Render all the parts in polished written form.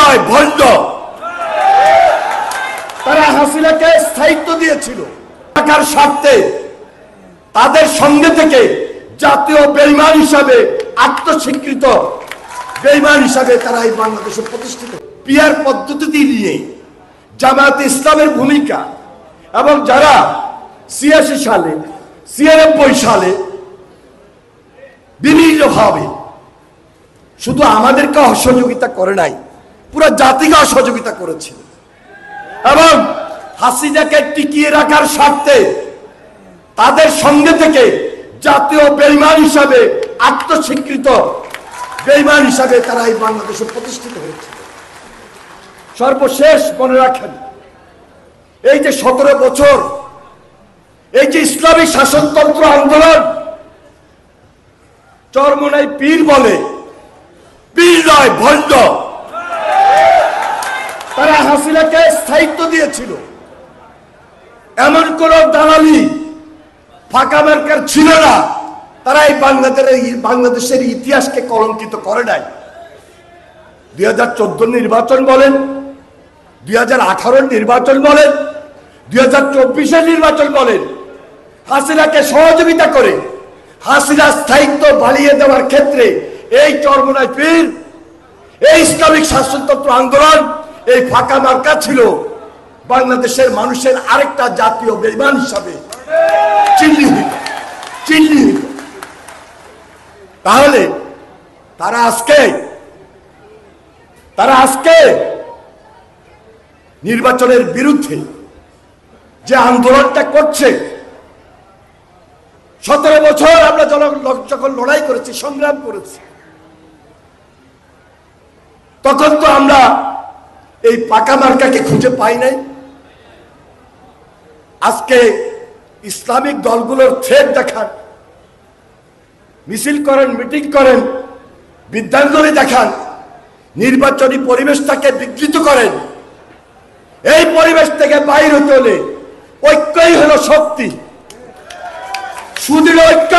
নয়, ভণ্ড। তারা হাসিনাকে স্থায়িত্ব দিয়েছিল টাকার স্বার্থে। তাদের সঙ্গে থেকে জাতীয় বেঈমান হিসাবে আত্মস্বীকৃত বেঈমান হিসাবে তারা এই বাংলাদেশে প্রতিষ্ঠিত। পিয়ার পদ্ধতি নিয়ে জামায়াতে ইসলামের ভূমিকা এবং যারা ৮৬ সালে ৯৬ সালে বিভিন্নভাবে শুধু আমাদেরকে অসহযোগিতা করে নাই, পুরো জাতিকে অসহযোগিতা করেছিল এবং হাসিনাকে টিকিয়ে রাখার স্বার্থে তাদের সঙ্গে থেকে জাতীয় বেঈমান হিসাবে আত্মস্বীকৃত বেঈমান হিসাবে তারা এই বাংলাদেশে প্রতিষ্ঠিত হয়েছে। সর্বশেষ মনে রাখেন, এই যে ১৭ বছর এই যে ইসলামী শাসনতন্ত্র আন্দোলন, চরমোনাই পীর বলে, পীর নয়, ভণ্ড। তারা হাসিনাকে স্থায়িত্ব দিয়েছিল। এমন কোন দালালি ফাঁকা মার্কার ছিল না। তারা এই বাংলাদেশের ইতিহাসকে কলঙ্কিত করে নাই। ২০১৪ নির্বাচন বলেন, ২০১৮ নির্বাচন বলেন, ২০২৪ নির্বাচন বলেন, হাসিনাকে সহযোগিতা করে হাসিনার স্থায়িত্ব বাড়িয়ে দেওয়ার ক্ষেত্রে এই চরমোনাই পীর, এই ইসলামিক শাসনতন্ত্র আন্দোলন, এই ফাঁকা মার্কা ছিল বাংলাদেশের মানুষের আরেকটা জাতীয় বেঈমান হিসাবে চিহ্নিত। তাহলে তারা আজকে নির্বাচনের বিরুদ্ধে যে আন্দোলনটা করছে, ১৭ বছর আমরা যখন লড়াই করেছি, সংগ্রাম করেছি, তখন তো আমরা এই পাকা মার্কাকে খুঁজে পাই নাই। আজকে ইসলামিক দলগুলোর থ্রেট দেখান, মিছিল করেন, মিটিং করেন, বিদ্যাঞ্জলি দেখান, নির্বাচনী পরিবেশটাকে বিকৃত করেন। এই পরিবেশ থেকে বাইরে হতে হলে ঐক্যই হলো শক্তি, সুদৃঢ় ঐক্য,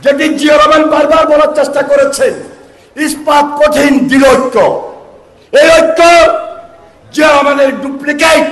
যেটি জিয়া রহমান বারবার বলার চেষ্টা করেছেন, ইস্পাত কঠিন দৃঢ় ঐক্য। এই ঐক্য জিয়া রহমানের ডুপ্লিকেট